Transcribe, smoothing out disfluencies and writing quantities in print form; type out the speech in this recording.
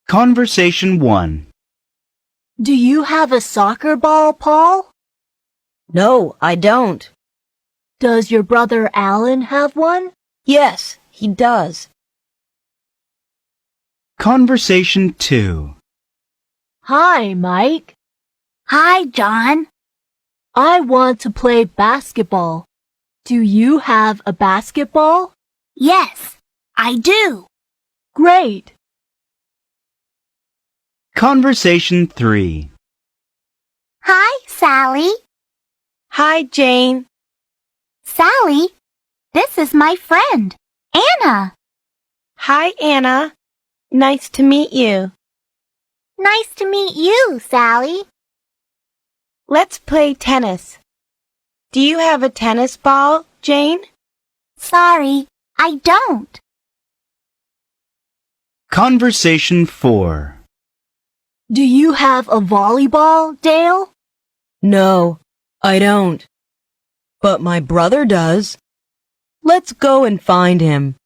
Conversation 1. Do you have a soccer ball, Paul? No, I don't. Does your brother Alan have one? Yes, he does. Conversation 2. Hi, Mike. Hi, John. I want to play basketball. Do you have a basketball? Yes, I do. Great. Conversation 3. Hi, Sally. Hi, Jane. Sally, this is my friend, Anna. Hi, Anna. Nice to meet you. Nice to meet you, Sally. Let's play tennis. Do you have a tennis ball, Jane? Sorry, I don't. Conversation 4. Do you have a volleyball, Dale? No, I don't. But my brother does. Let's go and find him.